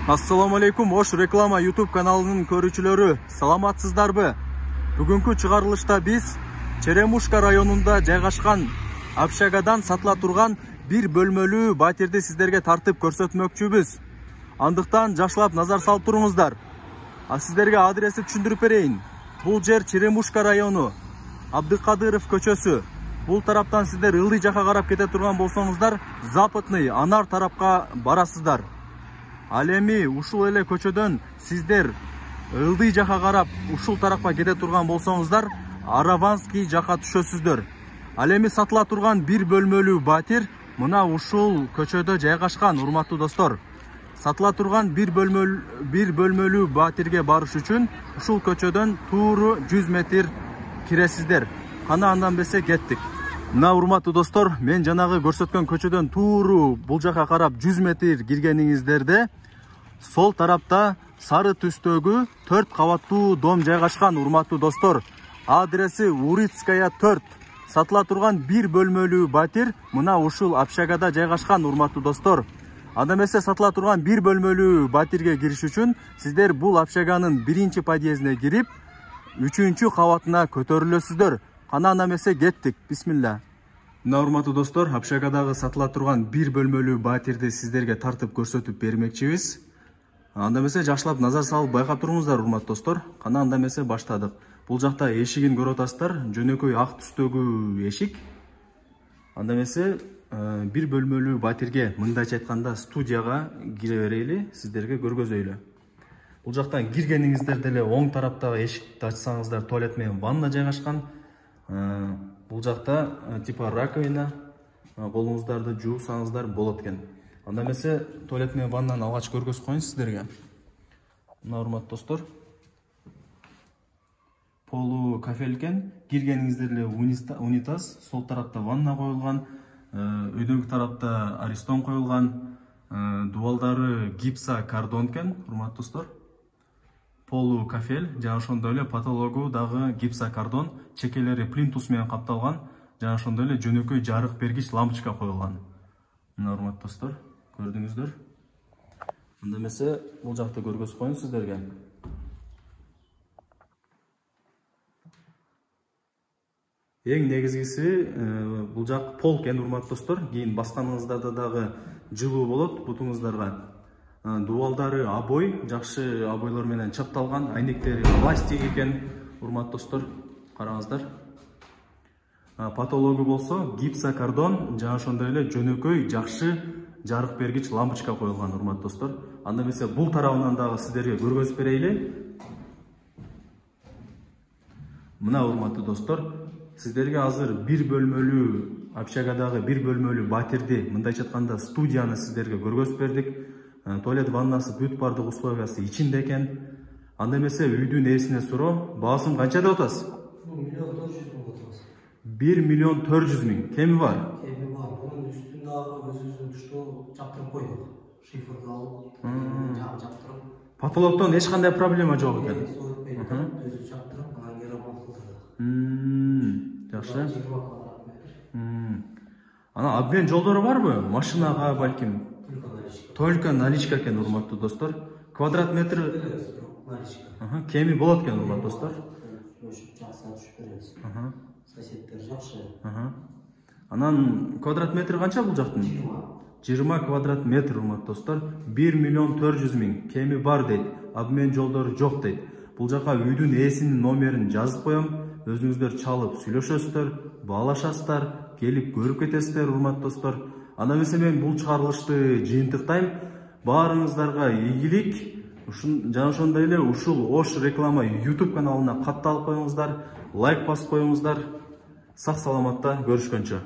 Assalamu алейкум, Ош реклама YouTube каналынын көрүүчүлөрү, саламатсыздарбы? Бүгүнкү чыгарылышта биз Черемушка районунда жайгашкан общагадан сатыла турган бир бөлмөлүү батирди сиздерге тартып көрсөтмөкчүбүз. Андыктан жакшылап назар салып туруңуздар. Сиздерге адрести түшүндүрүп берейин. Бул жер Черемушка району, Абдыкадыров көчөсү. Бул тараптан сиздер ылдый жака карап кете турган болсоңуздар, Западный Анар тарапка барасыздар. Ал эми ушул эле көчөдөн сиздер ылдый жака карап ушул тарапка кете турган болсоңуздар, Араванский жака түшөсүздөр. Ал эми сатыла турган бир бөлмөлүү батир мына ушул көчөдө жайгашкан, урматтуу достор. Сатыла турган бир бөлмөлүү батирге барыш үчүн ушул көчөдөн тууру 100 метр киресиздер. Кана андан бесе кеттик. Мына урматтуу достор, мен жанагы көрсөткөн көчөдөн тууру бул жака карап 100 метр киргениңиздерде сол тарапта сары түстөгү 4 кабаттуу дом жайгашкан, урматтуу достор. Адреси Урицкая 4. Сатыла турган бир бөлмөлүү батир мына ушул общагада жайгашкан, урматтуу достор. Анда эмесе сатыла турган бир бөлмөлүү батирге кириш үчүн сиздер бул общаганын 1-чи подъездине кирип, 3-чү кабатына көтөрүлөсүздөр. Кана анда эмесе кеттик. Бисмилла. Мына урматтуу достор, общагадагы сатыла турган бир бөлмөлүү батирди сиздерге тартып көрсөтүп бермекчибиз. Анда эмесе жакшылап назар салып байкап туруңуздар, урматтуу достор. Кана анда эмесе баштадык. Бул жакта эшигин көрүп атасыздар, жөнөкөй ак түстөгү эшик. Анда эмесе бир бөлмөлүү батирге, мындайча айтканда, студияга кире берели, сиздерге көргөзөйлү. Бул жактан киргениңиздерде эле оң тараптагы эшикти ачсаңыздар, туалет менен ванна жайгашкан. Бул жакта типа раковина, колуңуздарды жуусаңыздар болот экен. Анда эмесе туалет менен ваннаны алгач көргөзүп коеюн сиздерге. Мына урматтуу достор, полу кафель экен. Киргениңиздер эле унитаз, сол тарапта ванна коюлган, өйдөгү тарапта аристон коюлган, дубалдары гипса кардон экен, урматтуу достор. Полу кафель, жана ошондой эле потологу дагы гипса кардон, чекелери плинтус менен капталган, жана ошондой эле жөнөкөй жарык бергич лампочка коюлган. Мына урматтуу достор, көрдүңүздөр. Анда эмесе бул жакты көргөзүп коеюн сиздерге. Эң негизгиси бул жак пол экен, урматтуу достор. Кийин басканыңыздарда дагы жылуу болот бутуңуздарга. Дубалдары обой, жакшы обойлор менен чапталган, айнектери пластик экен, урматтуу достор, караңыздар. Потологу болсо гипса кардон, жана ошондой эле жөнөкөй жакшы жарык бергич лампочка коюлган, урматтуу достор. Анда эмесе бул тарабынан дагы сиздерге көргөзүп берейли. Мына урматтуу достор, сиздерге азыр бир бөлмөлүү общагадагы бир бөлмөлүү батирди, мындайча айтканда студияны сиздерге көргөзүп бердик. Туалет ваннасы бүт бардык условиясы ичинде экен. Анда эмесе үйдүн ээсине суроо, баасын канча деп атасыз? 1 миллион 400 миң. Кеми бар? Кеми бар. Bunun üstünde өзүбүздүн тушту чаптырып койдук. Шифрди алып, чаптырып. Потолоктон эч кандай проблема жок экен. Өзү чаптырып, анан кийин ремонт кылдырдык. Жакшы. Ана обмен жолдору барбы? Машинага балким. Только наличка экен, урматтуу достор. Квадрат метр наличка. Кеми болот экен, урматтуу достор. Соседтер жакшы. Анан квадрат метр канча бул жактын? 20 квадрат метр, урматтуу достор. 1 миллион 400 миң. Кеми бар дейт. Обмен жолдору жок дейт. Бул жака үйдүн ээсинин номерин жазып коем. Өзүңүздөр чалып сүйлөшөсүздөр, баалашасыздар, келип көрүп кетесиздер, урматтуу достор. Анда эмесе мен бул чыгарылышты жыйынтыктайм. Баарыңыздарга ийгилик. Жана ошондой эле ушул Ош реклама YouTube каналына катталып коюңуздар, лайк басып коюңуздар. Сак саламатта көрүшкөнчө.